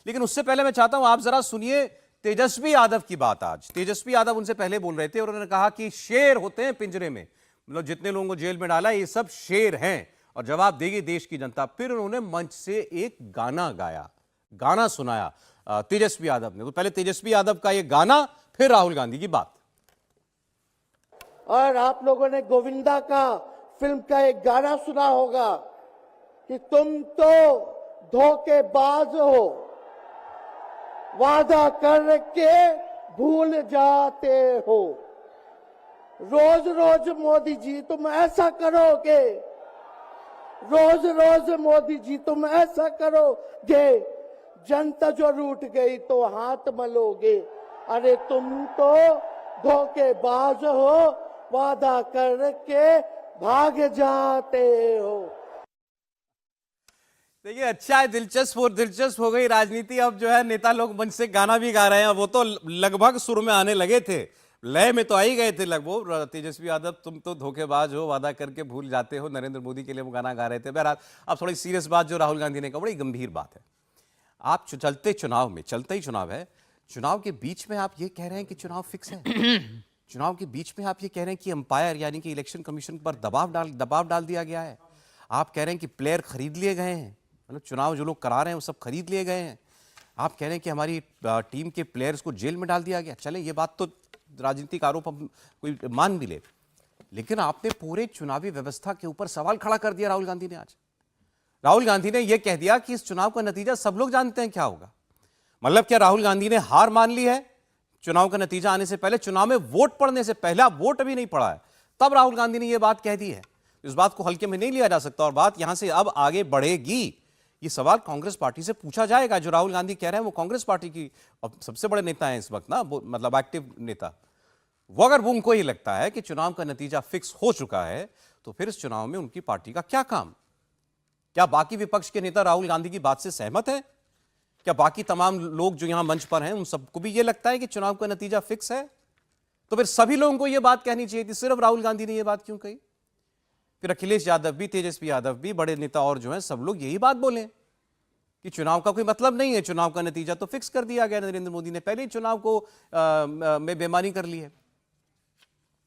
लेकिन उससे पहले मैं चाहता हूं आप जरा सुनिए तेजस्वी यादव की बात। आज तेजस्वी यादव उनसे पहले बोल रहे थे और उन्होंने कहा कि शेर होते हैं पिंजरे में, मतलब जितने लोगों को जेल में डाला ये सब शेर हैं और जवाब देगी देश की जनता। फिर उन्होंने मंच से एक गाना गाया, गाना सुनाया तेजस्वी यादव ने। तो पहले तेजस्वी यादव का ये गाना, फिर राहुल गांधी की बात। और आप लोगों ने गोविंदा का फिल्म का एक गाना सुना होगा कि तुम तो धोखेबाज हो, वादा करके भूल जाते हो। रोज रोज मोदी जी तुम ऐसा करोगे, रोज रोज मोदी जी तुम ऐसा करोगे, जनता जो रूठ गई तो हाथ मलोगे। अरे तुम तो धोखेबाज हो, वादा करके भाग जाते हो। देखिए अच्छा है, दिलचस्प हो गई राजनीति। अब जो है नेता लोग मंच से गाना भी गा रहे हैं। वो तो लगभग सुर में आने लगे थे, लय में तो आ ही गए थे लगभग। तेजस्वी यादव तुम तो धोखेबाज हो, वादा करके भूल जाते हो, नरेंद्र मोदी के लिए वो गाना गा रहे थे। बहरहाल अब थोड़ी सीरियस बात जो राहुल गांधी ने कहा, बड़ी गंभीर बात है। आप चलते ही चुनाव है, चुनाव के बीच में आप ये कह रहे हैं कि चुनाव फिक्स है। चुनाव के बीच में आप ये कह रहे हैं कि अंपायर यानी कि इलेक्शन कमीशन पर दबाव डाल दिया गया है। आप कह रहे हैं कि प्लेयर खरीद लिए गए हैं, मतलब चुनाव जो लोग करा रहे हैं वो सब खरीद लिए गए हैं। आप कह रहे हैं कि हमारी टीम के प्लेयर्स को जेल में डाल दिया गया। चले ये बात तो राजनीतिक आरोप हम कोई मान भी ले, लेकिन आपने पूरे चुनावी व्यवस्था के ऊपर सवाल खड़ा कर दिया राहुल गांधी ने। आज राहुल गांधी ने यह कह दिया कि इस चुनाव का नतीजा सब लोग जानते हैं क्या होगा। मतलब क्या राहुल गांधी ने हार मान ली है? चुनाव का नतीजा आने से पहले, चुनाव में वोट पड़ने से पहले, आप वोट अभी नहीं पड़ा है, तब राहुल गांधी ने यह बात कह दी है। इस बात को हल्के में नहीं लिया जा सकता और बात यहां से अब आगे बढ़ेगी। ये सवाल कांग्रेस पार्टी से पूछा जाएगा। जो राहुल गांधी कह रहे हैं वो कांग्रेस पार्टी की सबसे बड़े नेता हैं इस वक्त ना, मतलब एक्टिव नेता। वो अगर वो उनको ये लगता है कि चुनाव का नतीजा फिक्स हो चुका है, तो फिर इस चुनाव में उनकी पार्टी का क्या काम? क्या बाकी विपक्ष के नेता राहुल गांधी की बात से सहमत हैं? क्या बाकी तमाम लोग जो यहां मंच पर हैं उन सबको भी यह लगता है कि चुनाव का नतीजा फिक्स है? तो फिर सभी लोगों को यह बात कहनी चाहिए थी, सिर्फ राहुल गांधी ने यह बात क्यों कही? फिर अखिलेश यादव भी, तेजस्वी यादव भी, बड़े नेता और जो हैं सब लोग यही बात बोले कि चुनाव का कोई मतलब नहीं है, चुनाव का नतीजा तो फिक्स कर दिया गया। नरेंद्र मोदी ने पहले ही चुनाव को में बेईमानी कर ली है।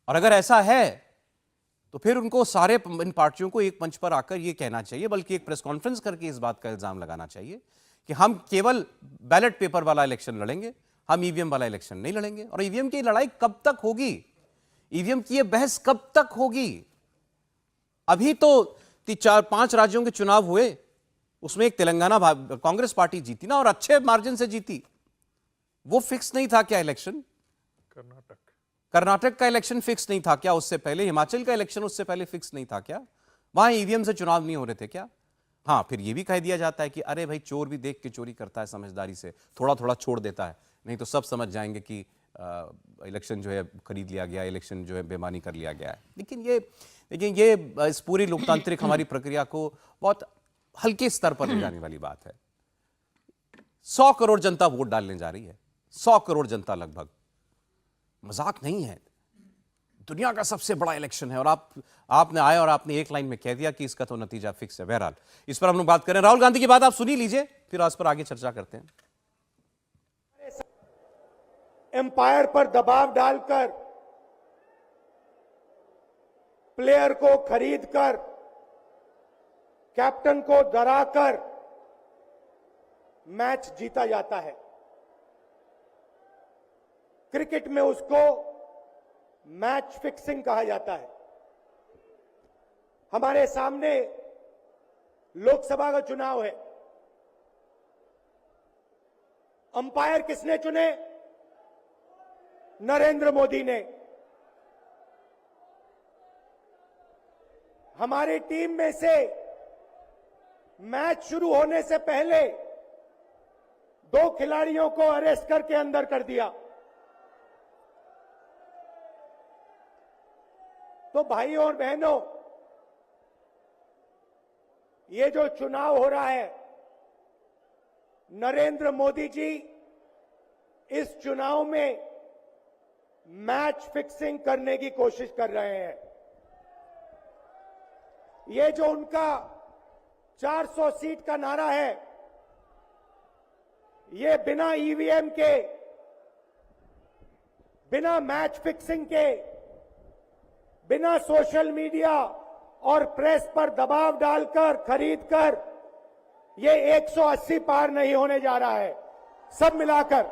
और अगर ऐसा है तो फिर उनको सारे इन पार्टियों को एक मंच पर आकर यह कहना चाहिए, बल्कि एक प्रेस कॉन्फ्रेंस करके इस बात का इल्जाम लगाना चाहिए कि हम केवल बैलेट पेपर वाला इलेक्शन लड़ेंगे, हम ईवीएम वाला इलेक्शन नहीं लड़ेंगे। और ईवीएम की लड़ाई कब तक होगी? ईवीएम की यह बहस कब तक होगी? अभी तो 4-5 राज्यों के चुनाव हुए, उसमें एक तेलंगाना कांग्रेस पार्टी जीती ना, और अच्छे मार्जिन से जीती। वो फिक्स नहीं था क्या इलेक्शन? कर्नाटक का इलेक्शन फिक्स नहीं था क्या उससे पहले? हिमाचल का इलेक्शन उससे पहले फिक्स नहीं था क्या? वहां ईवीएम से चुनाव नहीं हो रहे थे क्या? हाँ, फिर यह भी कह दिया जाता है कि अरे भाई चोर भी देख के चोरी करता है समझदारी से, थोड़ा थोड़ा छोड़ देता है, नहीं तो सब समझ जाएंगे कि इलेक्शन जो है खरीद लिया गया, इलेक्शन जो है बेईमानी कर लिया गया है। लेकिन ये इस पूरी लोकतांत्रिक हमारी प्रक्रिया को बहुत हल्के स्तर पर ले जाने वाली बात है। 100 करोड़ जनता वोट डालने जा रही है, 100 करोड़ जनता लगभग, मजाक नहीं है। दुनिया का सबसे बड़ा इलेक्शन है और आपने आए और आपने एक लाइन में कह दिया कि इसका तो नतीजा फिक्स है। बहरहाल इस पर हम लोग बात करें। राहुल गांधी की बात आप सुनी लीजिए, फिर इस पर आगे चर्चा करते हैं। एम्पायर पर दबाव डालकर, प्लेयर को खरीदकर, कैप्टन को डराकर मैच जीता जाता है। क्रिकेट में उसको मैच फिक्सिंग कहा जाता है। हमारे सामने लोकसभा का चुनाव है। अंपायर किसने चुने? नरेंद्र मोदी ने। हमारी टीम में से मैच शुरू होने से पहले 2 खिलाड़ियों को अरेस्ट करके अंदर कर दिया। तो भाइयों और बहनों, ये जो चुनाव हो रहा है, नरेंद्र मोदी जी इस चुनाव में मैच फिक्सिंग करने की कोशिश कर रहे हैं। ये जो उनका 400 सीट का नारा है, ये बिना ईवीएम के, बिना मैच फिक्सिंग के, बिना सोशल मीडिया और प्रेस पर दबाव डालकर खरीदकर ये 180 पार नहीं होने जा रहा है। सब मिलाकर